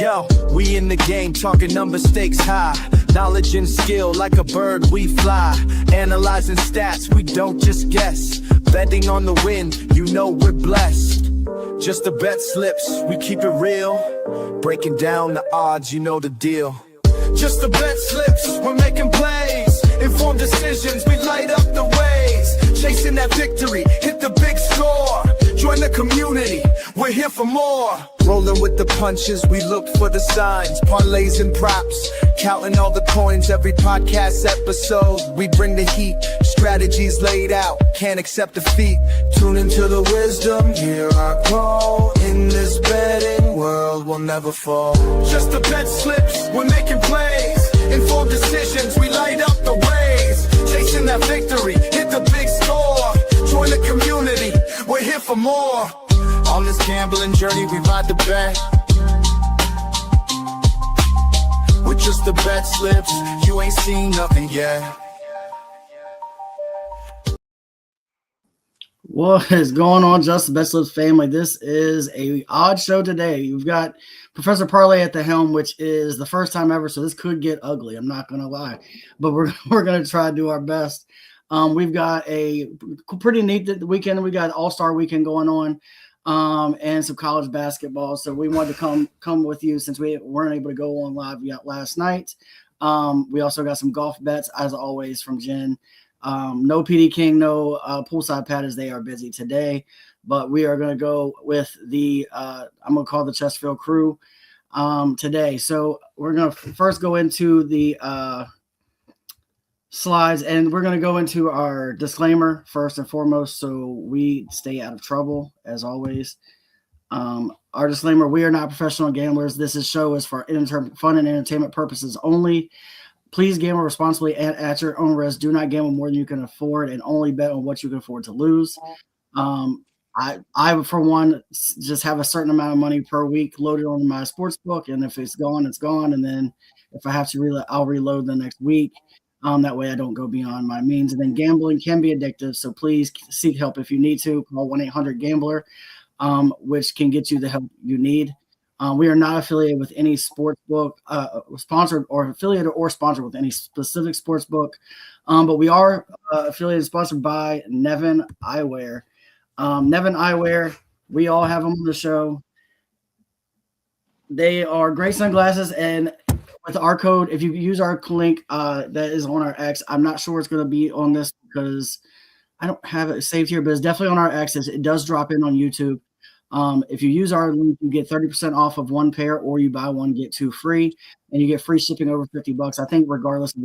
Yo, we in the game, talking number stakes high. Knowledge and skill, like a bird we fly. Analyzing stats, we don't just guess. Betting on the win, you know we're blessed. Just the bet slips, we keep it real. Breaking down the odds, you know the deal. Just the bet slips, we're making plays. Informed decisions, we light up the ways. Chasing that victory, hit the big score. Join the community, we're here for more. Rolling with the punches, we look for the signs. Parlays and props, counting all the coins. Every podcast episode, we bring the heat. Strategies laid out, can't accept defeat. Tune into the wisdom, hear our call. In this betting world, we'll never fall. Just the bet slips, we're making plays. Informed decisions, we light up the ways. Chasing that victory, hit the big score. Join the community, we're here for more. On this gambling journey, we ride the bet. With just the bet slips, you ain't seen nothing yet. What is going on, Justthebetslips family? This is a odd show today. You've got Professor Parlay at the helm, which is the first time ever, so this could get ugly. I'm not going to lie, but we're going to try to do our best. We've got a pretty neat weekend. We got All-Star weekend going on, and some college basketball. So we wanted to come with you since we weren't able to go on live yet last night. We also got some golf bets, as always, from Jen. No PD King, no poolside Pat, as they are busy today. But we are going to go with the I'm going to call the Chesterfield crew today. So we're going to first go into the slides, and we're going to go into our disclaimer first and foremost, so we stay out of trouble, as always. Our disclaimer: we are not professional gamblers. This show is for fun and entertainment purposes only. Please gamble responsibly and at your own risk. Do not gamble more than you can afford, and only bet on what you can afford to lose. I for one, just have a certain amount of money per week loaded on my sports book, and if it's gone, it's gone. And then if I have to I'll reload the next week. That way I don't go beyond my means. And then gambling can be addictive, so please seek help if you need to. Call 1-800-GAMBLER, which can get you the help you need. We are not affiliated with any sports book, sponsored or affiliated or sponsored with any specific sports book, but we are affiliated and sponsored by Nevin Eyewear. Nevin Eyewear, we all have them on the show. They are great sunglasses, and with our code, if you use our link that is on our X, I'm not sure it's going to be on this because I don't have it saved here, but it's definitely on our X. It does drop in on YouTube. If you use our link, you get 30% off of one pair, or you buy one, get two free, and you get free shipping over $50. I think regardless of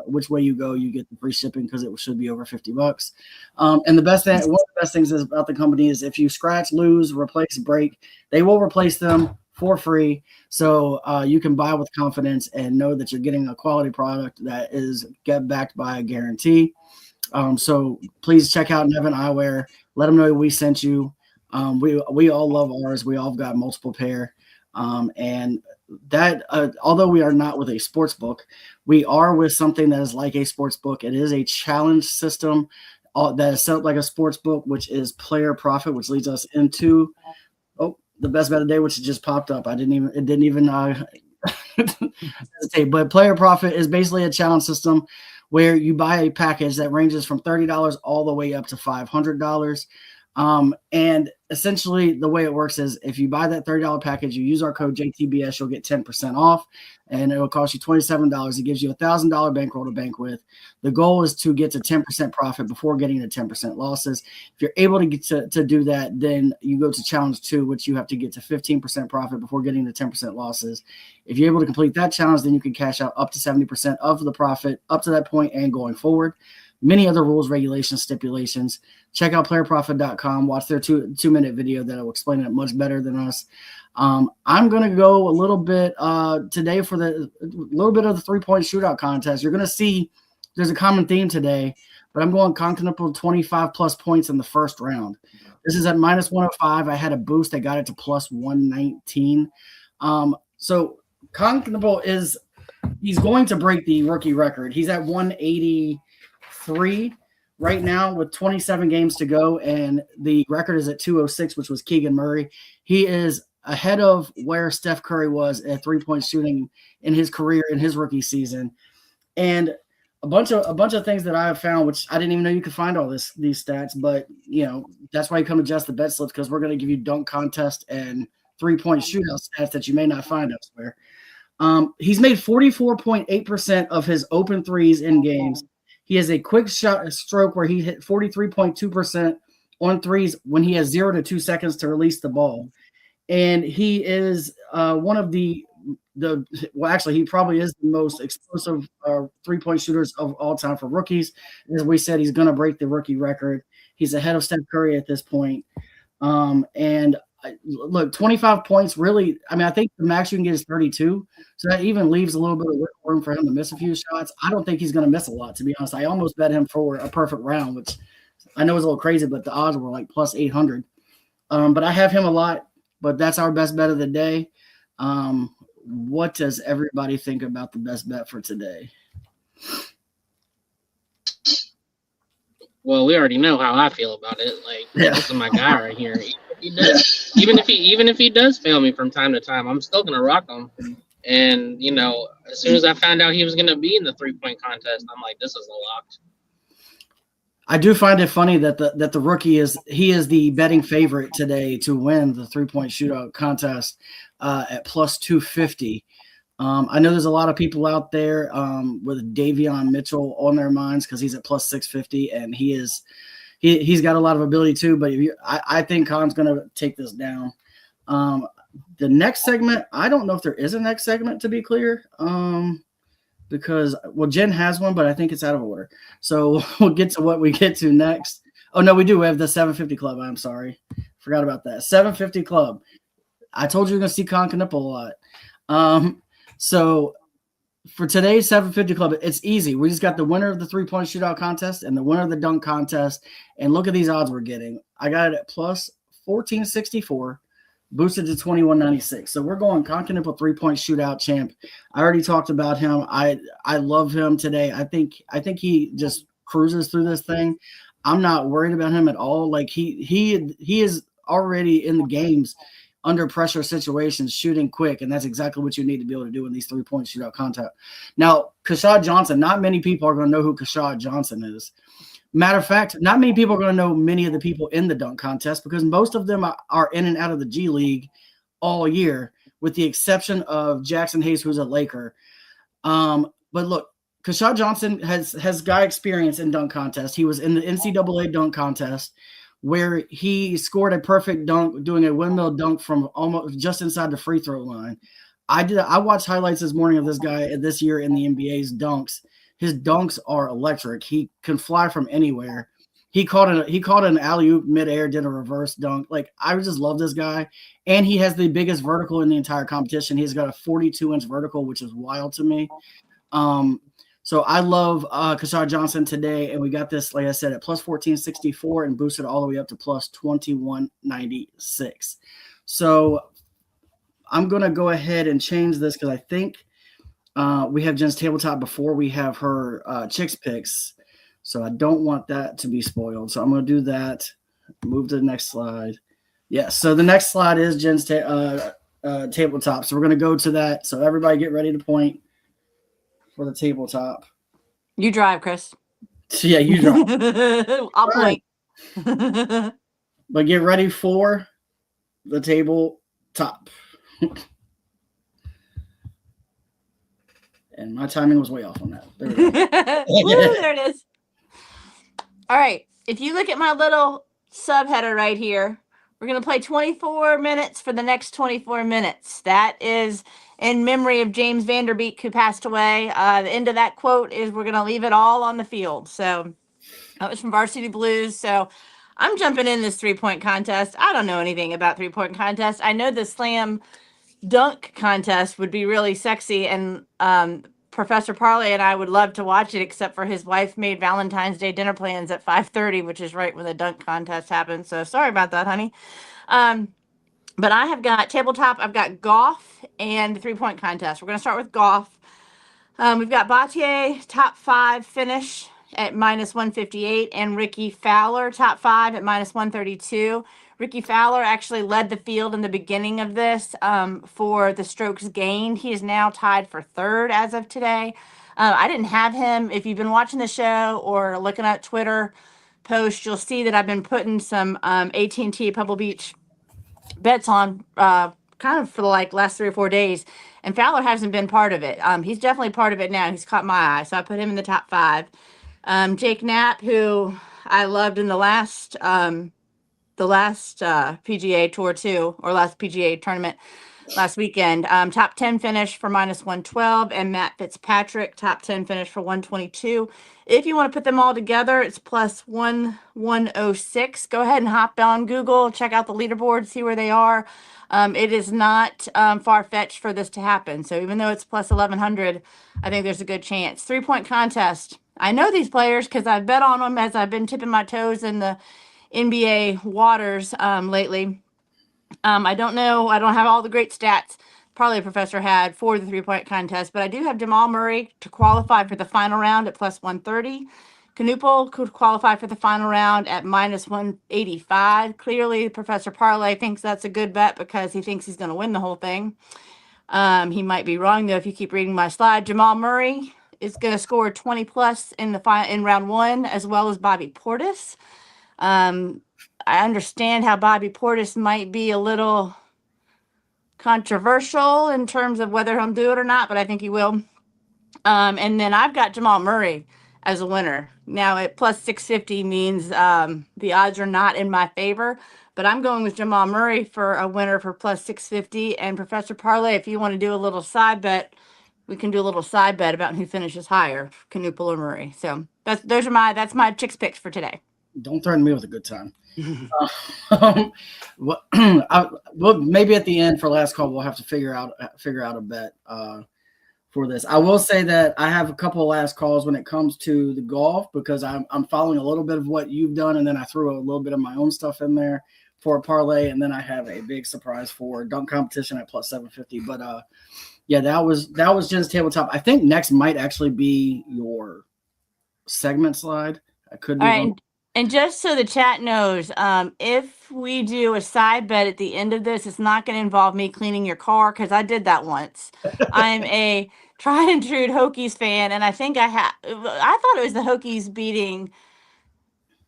which way you go, you get the free shipping because it should be over $50. And the best thing, one of the best things about the company is if you scratch, lose, replace, break, they will replace them for free. So you can buy with confidence and know that you're getting a quality product that is backed by a guarantee. So please check out Nevin Eyewear. Let them know we sent you. We all love ours. We all got multiple pair. And that, although we are not with a sports book, we are with something that is like a sports book. It is a challenge system that is set up like a sports book, which is Player Profit, which leads us into the best bet of the day, which just popped up. It didn't even hesitate. But Player Profit is basically a challenge system where you buy a package that ranges from $30 all the way up to $500. And essentially the way it works is if you buy that $30 package, you use our code JTBS, you'll get 10% off, and it'll cost you $27. It gives you $1,000 bankroll to bank with. The goal is to get to 10% profit before getting to 10% losses. If you're able to get to do that, then you go to challenge 2, which you have to get to 15% profit before getting to 10% losses. If you're able to complete that challenge, then you can cash out up to 70% of the profit up to that point and going forward. Many other rules, regulations, stipulations. Check out playerprofit.com. Watch their two-minute video that will explain it much better than us. I'm going to go a little bit today for a little bit of the three-point shootout contest. You're going to see there's a common theme today, but I'm going Continental 25-plus points in the first round. This is at minus 105. I had a boost that got it to plus 119. So Continental he's going to break the rookie record. He's at 183 right now with 27 games to go, and the record is at 206, which was Keegan Murray. He is ahead of where Steph Curry was at 3-point shooting in his career in his rookie season. And a bunch of things that I have found, which I didn't even know you could find all these stats, but that's why you come to Just the Bet Slips, because we're going to give you dunk contest and 3-point shootout stats that you may not find elsewhere. He's made 44.8% of his open threes in games. He has a quick shot stroke where he hit 43.2% on threes when he has 0 to 2 seconds to release the ball. And he is one of the well, actually, he probably is the most explosive 3-point shooters of all time for rookies. As we said, he's going to break the rookie record. He's ahead of Steph Curry at this point. And look, 25 points, really, I mean, I think the max you can get is 32. So that even leaves a little bit of room for him to miss a few shots. I don't think he's going to miss a lot, to be honest. I almost bet him for a perfect round, which I know is a little crazy, but the odds were like plus 800. But I have him a lot, but that's our best bet of the day. What does everybody think about the best bet for today? Well, we already know how I feel about it. Like, this is my guy right here. Even if he does fail me from time to time, I'm still gonna rock him. And as soon as I found out he was gonna be in the 3-point contest, I'm like, this is a lock. I do find it funny that the rookie is the betting favorite today to win the 3-point shootout contest at plus 250. I know there's a lot of people out there with Davion Mitchell on their minds because he's at plus 650, and he's got a lot of ability too. But I think Khan's going to take this down. The next segment, I don't know if there is a next segment, to be clear, because Jen has one, but I think it's out of order. So we'll get to what we get to next. Oh no, we do. We have the 750 Club. I'm sorry, forgot about that. 750 Club. I told you you're going to see Khan Knipple a lot. So for today's 750 Club, it's easy. We just got the winner of the 3-point shootout contest and the winner of the dunk contest. And look at these odds we're getting. I got it at plus 1464, boosted to 2196. So we're going Khan Knipple 3-point shootout champ. I already talked about him. I love him today. I think he just cruises through this thing. I'm not worried about him at all. Like he is already in the games under pressure situations, shooting quick, and that's exactly what you need to be able to do in these 3-point shootout contest. Now, Kashad Johnson, not many people are going to know who Kashad Johnson is. Matter of fact, not many people are going to know many of the people in the dunk contest because most of them are in and out of the G League all year, with the exception of Jackson Hayes, who's a Laker. But look, Kashad Johnson has guy experience in dunk contests. He was in the NCAA dunk contest, where he scored a perfect dunk doing a windmill dunk from almost just inside the free throw line. I watched highlights this morning of this guy this year in the NBA's dunks. His dunks are electric. He can fly from anywhere. He caught an alley-oop midair, did a reverse dunk. Like, I just love this guy. And he has the biggest vertical in the entire competition. He's got a 42-inch vertical, which is wild to me. So I love Kashad Johnson today, and we got this, like I said, at plus 1464 and boosted all the way up to plus 2196. So I'm going to go ahead and change this because I think we have Jen's tabletop before we have her Chicks Picks. So I don't want that to be spoiled. So I'm going to do that. Move to the next slide. Yes, so the next slide is Jen's tabletop. So we're going to go to that. So everybody get ready to point for the tabletop. You drive, Chris. Yeah, you drive. I'll point. But get ready for the tabletop. And my timing was way off on that. There we go. Woo, there it is. All right. If you look at my little subheader right here, we're going to play 24 minutes for the next 24 minutes. That is in memory of James Vanderbeek, who passed away. The end of that quote is, we're going to leave it all on the field. So that was from Varsity Blues. So I'm jumping in this 3-point contest. I don't know anything about 3-point contests. I know the slam dunk contest would be really sexy, and Professor Parley and I would love to watch it, except for his wife made Valentine's Day dinner plans at 5:30, which is right when the dunk contest happened. So sorry about that, honey. But I have got tabletop, I've got golf and the 3-point contest. We're going to start with golf. We've got Battier top 5 finish at minus 158, and Ricky Fowler, top 5 at minus 132. Ricky Fowler actually led the field in the beginning of this for the strokes gained. He is now tied for 3rd as of today. I didn't have him. If you've been watching the show or looking at Twitter posts, you'll see that I've been putting some AT&T Pebble Beach bets on kind of for the last 3 or 4 days, and Fowler hasn't been part of it. He's definitely part of it now. He's caught my eye, so I put him in the top 5. Jake Knapp, who I loved in the last PGA Tour too, or last PGA tournament last weekend. Top 10 finish for minus 112, and Matt Fitzpatrick, top 10 finish for 122. If you want to put them all together, it's plus 106. Go ahead and hop on Google, check out the leaderboard, see where they are. It is not far-fetched for this to happen. So even though it's plus 1,100, I think there's a good chance. 3-point contest. I know these players because I've bet on them as I've been tipping my toes in the NBA waters lately. I don't know. I don't have all the great stats Parlay Professor had for the 3-point contest, but I do have Jamal Murray to qualify for the final round at plus 130. Canoopel could qualify for the final round at minus 185. Clearly, Professor Parlay thinks that's a good bet because he thinks he's going to win the whole thing. He might be wrong, though, if you keep reading my slide. Jamal Murray is going to score 20 plus in round 1, as well as Bobby Portis. I understand how Bobby Portis might be a little controversial in terms of whether he'll do it or not, but I think he will. And then I've got Jamal Murray as a winner. Now at plus 650 means the odds are not in my favor, but I'm going with Jamal Murray for a winner for plus 650. And Professor Parlay, if you want to do a little side bet, we can do a little side bet about who finishes higher, Canoopel or Murray. So that's my chicks picks for today. Don't threaten me with a good time. Well, maybe at the end for last call we'll have to figure out a bet for this. I will say that I have a couple of last calls when it comes to the golf because I'm following a little bit of what you've done, and then I threw a little bit of my own stuff in there for a parlay, and then I have a big surprise for dunk competition at plus 750. But yeah, that was Jen's tabletop. I think next might actually be your segment slide. I could be wrong. And just so the chat knows, if we do a side bet at the end of this, it's not going to involve me cleaning your car because I did that once. I'm a tried and true Hokies fan, and I think I thought it was the Hokies beating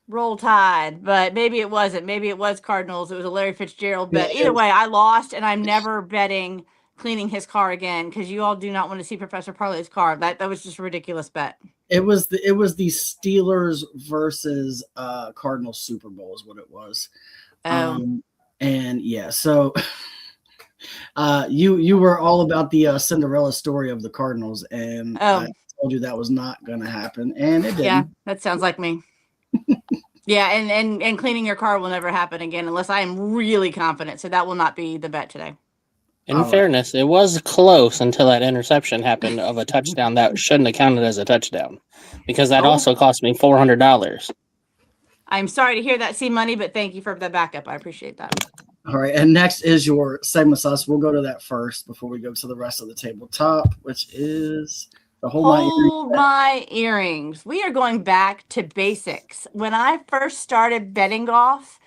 Roll Tide, but maybe it wasn't. Maybe it was Cardinals. It was a Larry Fitzgerald bet. Either way, I lost, and I'm never betting cleaning his car again because you all do not want to see Professor Parlay's car. That was just a ridiculous bet. It was the Steelers versus Cardinals Super Bowl is what it was. And yeah, so you were all about the Cinderella story of the Cardinals, and I told you that was not going to happen, and it didn't. Yeah, that sounds like me. Yeah, and cleaning your car will never happen again unless I am really confident. So that will not be the bet today. In fairness, it was close until that interception happened of a touchdown that shouldn't have counted as a touchdown because that also cost me $400. I'm sorry to hear that, C-Money, but thank you for the backup. I appreciate that. All right, and next is your segment sauce. We'll go to that first before we go to the rest of the tabletop, which is the Hold My Earrings. We are going back to basics. When I first started betting golf,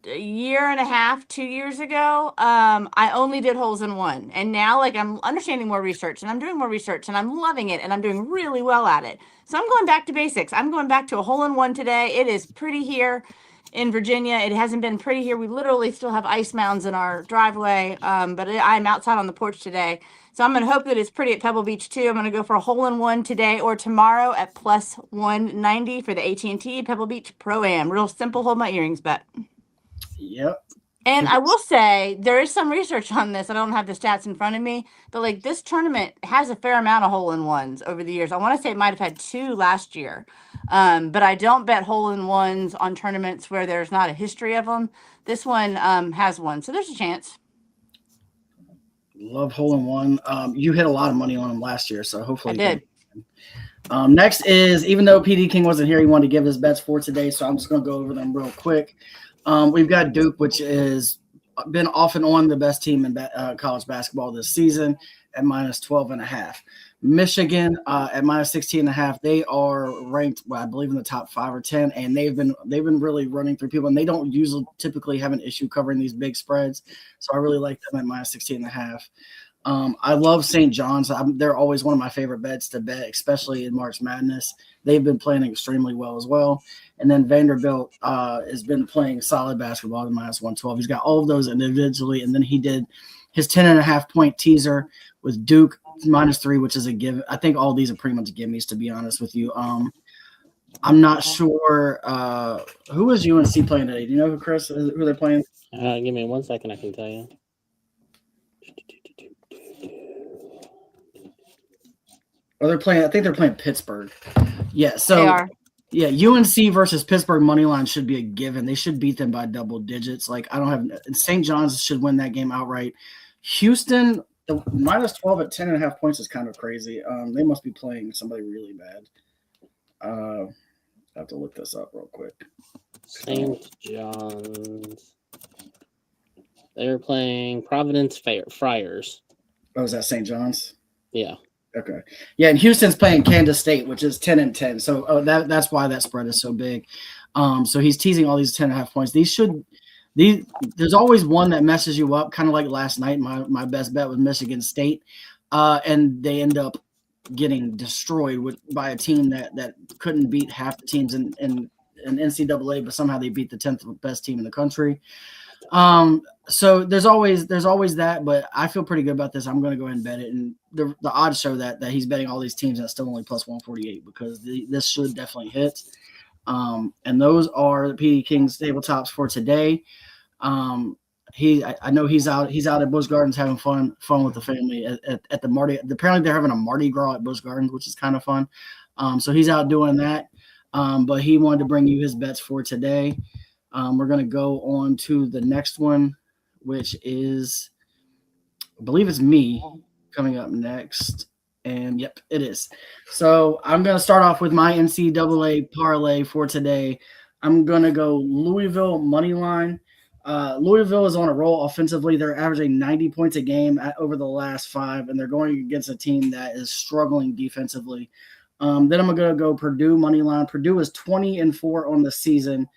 a year and a half, 2 years ago, I only did holes in one. And now I'm understanding more research and I'm doing more research and I'm loving it and I'm doing really well at it. So I'm going back to basics. I'm going back to a hole in one today. It is pretty here in Virginia. It hasn't been pretty here. We literally still have ice mounds in our driveway, but I'm outside on the porch today. So I'm going to hope that it's pretty at Pebble Beach too. I'm going to go for a hole in one today or tomorrow at plus 190 for the AT&T Pebble Beach Pro-Am. Real simple hold my earrings bet. Yep. And I will say there is some research on this. I don't have the stats in front of me, but this tournament has a fair amount of hole-in-ones over the years. I want to say it might have had 2 last year, but I don't bet hole-in-ones on tournaments where there's not a history of them. This one has one, so there's a chance. Love hole-in-one. You hit a lot of money on them last year, so hopefully I did. Next is, even though PD King wasn't here, he wanted to give his bets for today, so I'm just going to go over them real quick. We've got Duke, which has been off and on the best team in college basketball this season. at minus 12.5. Michigan at minus 16.5. They are ranked, well, I believe, in the top 5 or 10, and they've been really running through people, and they don't usually typically have an issue covering these big spreads. So I really like them at minus 16.5. I love St. John's. They're always one of my favorite bets to bet, especially in March Madness. They've been playing extremely well as well. And then Vanderbilt has been playing solid basketball at minus 112. He's got all of those individually, and then he did his 10.5-point teaser with Duke minus 3, which is a give. I think all these are pretty much gimmies, to be honest with you. I'm not sure who is UNC playing today. Do you know who, Chris, who they're playing? Give me 1 second. I can tell you. Or they're playing. I think they're playing Pittsburgh. Yeah. So They are. yeah, UNC versus Pittsburgh money line should be a given. They should beat them by double digits. Like I don't have St. John's should win that game outright. Houston, the minus 12 at 10.5 points is kind of crazy. They must be playing somebody really bad. I have to look this up real quick. St. John's. They're playing Providence Friars. Oh, is that St. John's? Yeah. Okay. Yeah, and Houston's playing Kansas State, which is 10-10. So that's why that spread is so big. So he's teasing all these 10.5 points. There's always one that messes you up, kind of like last night. My best bet was Michigan State, and they end up getting destroyed by a team that couldn't beat half the teams in NCAA, but somehow they beat the 10th best team in the country. So there's always that, but I feel pretty good about this. I'm going to go ahead and bet it, and the odds show that he's betting all these teams that's still only plus 148 because this should definitely hit. And those are the PD King's tabletops for today. I know he's out at Busch Gardens having fun with the family at the Mardi. Apparently they're having a Mardi Gras at Busch Gardens, which is kind of fun. So he's out doing that. But he wanted to bring you his bets for today. We're going to go on to the next one, which is, I believe it's me coming up next. And yep, it is. So I'm going to start off with my NCAA parlay for today. I'm going to go Louisville money line. Louisville is on a roll offensively. They're averaging 90 points a game over the last 5, and they're going against a team that is struggling defensively. Then I'm going to go Purdue money line. Purdue is 20-4 on the season.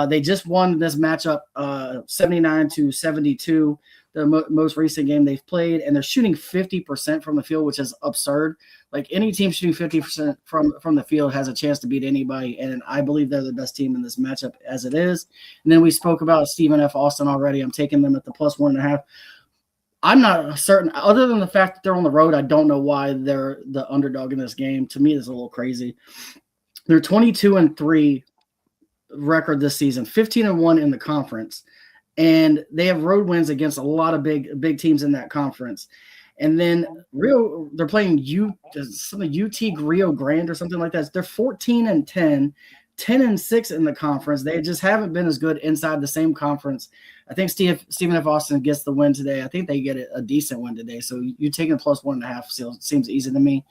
They just won this matchup 79-72, the most recent game they've played, and they're shooting 50% from the field, which is absurd. Like any team shooting 50% from the field has a chance to beat anybody, and I believe they're the best team in this matchup as it is. And then we spoke about Stephen F. Austin already. I'm taking them at the plus 1.5. I'm not certain, other than the fact that they're on the road, I don't know why they're the underdog in this game. To me, it's a little crazy. They're 22-3 record this season, 15-1 in the conference, and they have road wins against a lot of big teams in that conference. And then they're playing UT Rio Grande or something like that. They're 14-10, 10-6 in the conference. They just haven't been as good inside the same conference. I think Stephen F. Austin gets the win today. I think they get a decent win today. So you taking plus 1.5 seems easy to me.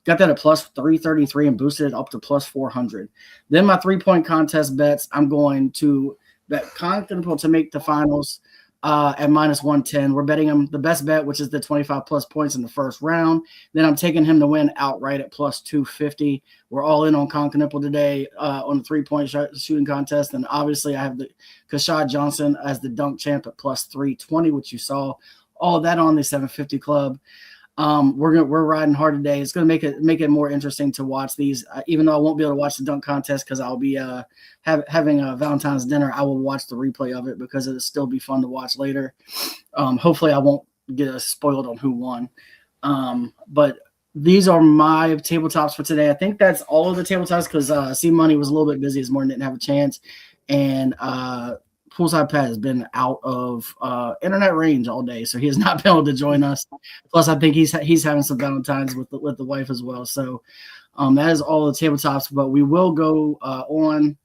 Got that at plus 333 and boosted it up to plus 400. Then my 3-point contest bets, I'm going to bet Continental to make the finals at minus 110. We're betting him the best bet, which is the 25 plus points in the first round. Then I'm taking him to win outright at plus 250. We're all in on Continental today on the 3-point shooting contest. And obviously I have the Kashad Johnson as the dunk champ at plus 320, which you saw all of that on the 750 club. We're riding hard today. It's going to make it more interesting to watch these. Even though I won't be able to watch the dunk contest because I'll be having a Valentine's dinner, I will watch the replay of it because it'll still be fun to watch later. Hopefully, I won't get spoiled on who won. But these are my tabletops for today. I think that's all of the tabletops because C Money was a little bit busy this morning, didn't have a chance, and Poolside Pat has been out of internet range all day, so he has not been able to join us. Plus, I think he's having some Valentines with the wife as well. So that is all the tabletops. But we will go on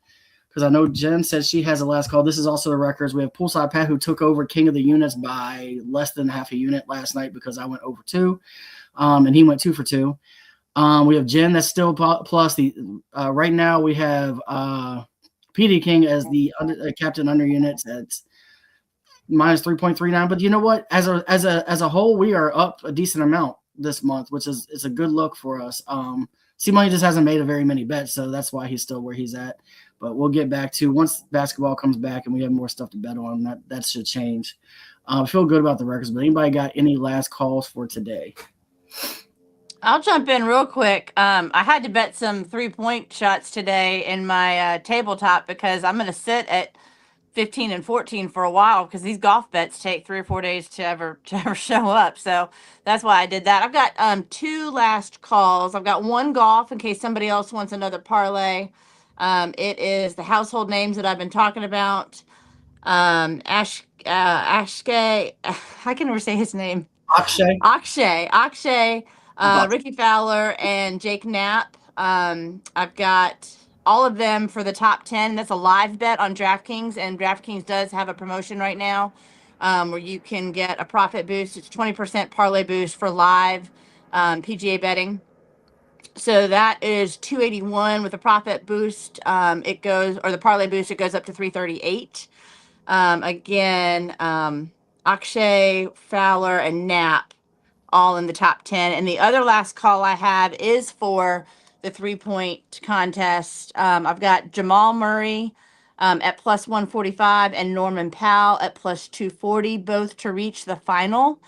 because I know Jen said she has a last call. This is also the records. We have Poolside Pat, who took over King of the Units by less than half a unit last night because I went over 2, and he went 2 for 2. We have Jen that's still plus. Right now we have PD King as the captain under units at minus 3.39. But you know what? As a whole, we are up a decent amount this month, which is it's a good look for us. C Money just hasn't made a very many bets, so that's why he's still where he's at. But we'll get back to once basketball comes back and we have more stuff to bet on. That should change. I feel good about the records. But anybody got any last calls for today? I'll jump in real quick. I had to bet some 3-point shots today in my tabletop because I'm going to sit at 15 and 14 for a while because these golf bets take 3 or 4 days to ever show up. So that's why I did that. I've got 2 last calls. I've got 1 golf in case somebody else wants another parlay. It is the household names that I've been talking about. Ashke, I can never say his name. Akshay, Ricky Fowler, and Jake Knapp. I've got all of them for the top 10. That's a live bet on DraftKings, and DraftKings does have a promotion right now where you can get a profit boost. It's 20% parlay boost for live PGA betting. So that is 281 with a profit boost. It goes, or the parlay boost, it goes up to 338. Again, Akshay, Fowler, and Knapp all in the top 10. And the other last call I have is for the 3-point contest. I've got Jamal Murray at plus 145 and Norman Powell at plus 240, both to reach the final.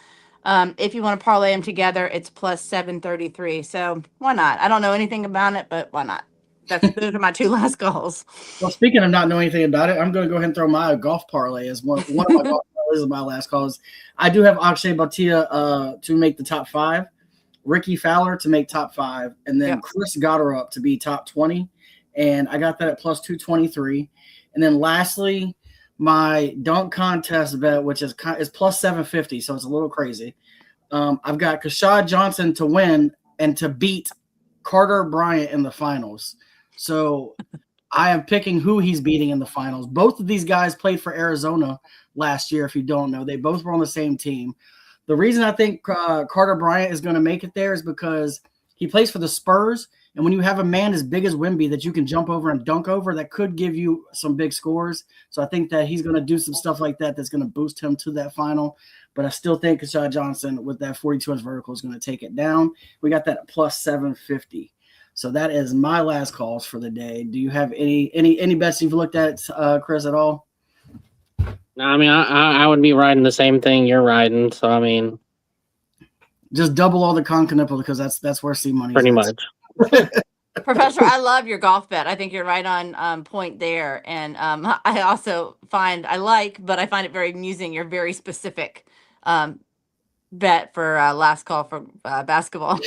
If you want to parlay them together, it's plus 733. So why not? I don't know anything about it, but why not? Those are my 2 last calls. Well, speaking of not knowing anything about it, I'm going to go ahead and throw my golf parlay as one of my golf parlays is my last calls. I do have Akshay Bhatia to make the top 5, Ricky Fowler to make top 5, and then Chris Gotterup to be top 20. And I got that at plus 223. And then lastly, my dunk contest bet, which is plus 750, so it's a little crazy. I've got Kashad Johnson to win and to beat Carter Bryant in the finals. So I am picking who he's beating in the finals. Both of these guys played for Arizona last year, if you don't know. They both were on the same team. The reason I think Carter Bryant is going to make it there is because he plays for the Spurs, and when you have a man as big as Wemby that you can jump over and dunk over, that could give you some big scores. So I think that he's going to do some stuff like that that's going to boost him to that final. But I still think Kashad Johnson with that 42-inch vertical is going to take it down. We got that at plus 750. So that is my last calls for the day. Do you have any bets you've looked at, Chris, at all? No, I mean, I would be riding the same thing you're riding. So, I mean, just double all the Concanipple because that's where C Money is. Pretty much. Professor, I love your golf bet. I think you're right on point there. And I also find but I find it very amusing. You're very specific bet for last call for basketball.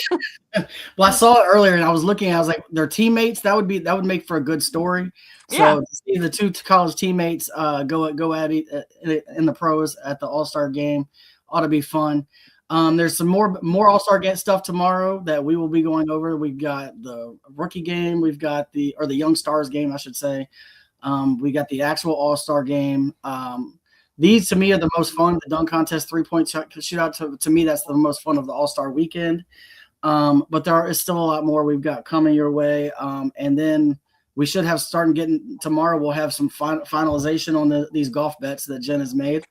Well, I saw it earlier and I was looking, I was like, their teammates, that would make for a good story. So to see the 2 college teammates go at it in the pros at the All-Star game ought to be fun. There's some more All-Star get stuff tomorrow that we will be going over. We've got the rookie game, we've got the Young Stars game, I should say. We got the actual All-Star game. These to me are the most fun. The dunk contest, 3-point shootout to me, that's the most fun of the All-Star weekend. But there is still a lot more we've got coming your way. And then we should have tomorrow. We'll have some finalization on these golf bets that Jen has made.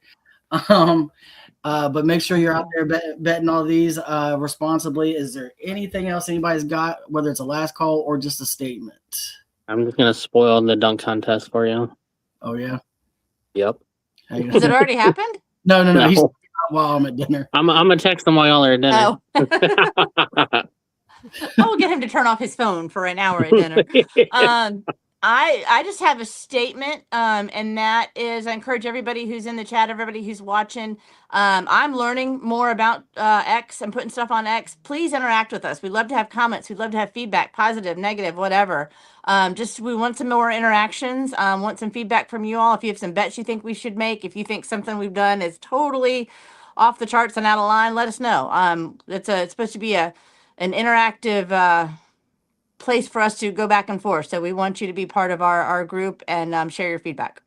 But make sure you're out there betting all these responsibly. Is there anything else anybody's got, whether it's a last call or just a statement? I'm just going to spoil the dunk contest for you. Oh, yeah? Yep. Has it already happened? No. He's while I'm at dinner. I'm going to text him while y'all are at dinner. Oh. I'll get him to turn off his phone for an hour at dinner. I just have a statement, and that is I encourage everybody who's in the chat, everybody who's watching. I'm learning more about X and putting stuff on X. Please interact with us. We'd love to have comments. We'd love to have feedback, positive, negative, whatever. We want some more interactions. Want some feedback from you all. If you have some bets you think we should make, if you think something we've done is totally off the charts and out of line, let us know. It's supposed to be an interactive place for us to go back and forth. So we want you to be part of our group and share your feedback.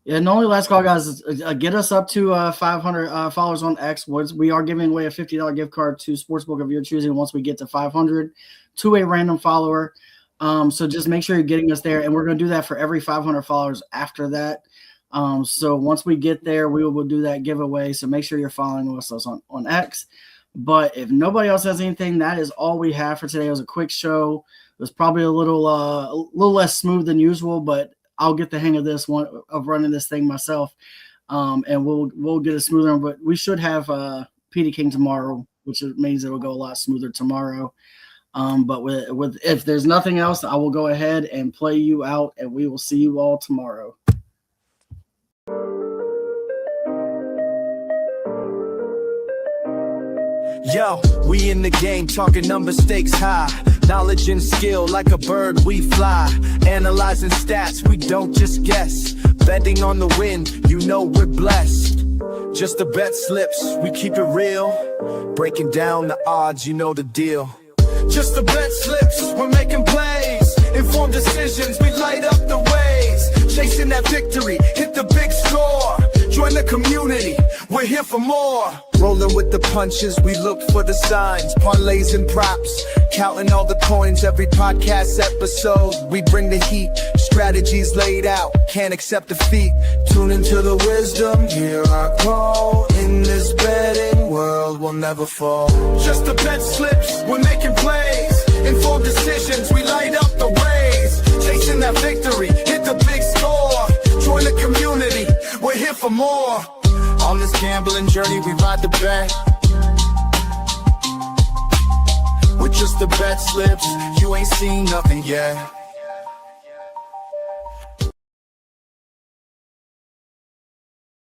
Yeah, and the only last call, guys, is get us up to 500 followers on X. We are giving away a $50 gift card to Sportsbook of your choosing once we get to 500 to a random follower. So just make sure you're getting us there. And we're going to do that for every 500 followers after that. So once we get there, we will do that giveaway. So make sure you're following us on X. But if nobody else has anything, that is all we have for today. It was a quick show. It was probably a little less smooth than usual, but I'll get the hang of this one of running this thing myself. And we'll get it smoother. But we should have PD King tomorrow, which means it'll go a lot smoother tomorrow. But with if there's nothing else, I will go ahead and play you out, and we will see you all tomorrow. Yo, we in the game, talking number stakes high. Knowledge and skill, like a bird we fly. Analyzing stats, we don't just guess. Betting on the win, you know we're blessed. Just the bet slips, we keep it real. Breaking down the odds, you know the deal. Just the bet slips, we're making plays. Informed decisions, we light up the ways. Chasing that victory, hit the big score. Join the community, we're here for more. Rolling with the punches, we look for the signs. Parlays and props, counting all the coins. Every podcast episode, we bring the heat. Strategies laid out, can't accept defeat. Tune into the wisdom, hear our call. In this betting world, we'll never fall. Just the bet slips, we're making plays. Informed decisions, we light up the ways. Chasing that victory, hit the big score. Join the community, we're here for more. On this gambling journey, we ride the bet. With just the bet slips, you ain't seen nothing yet.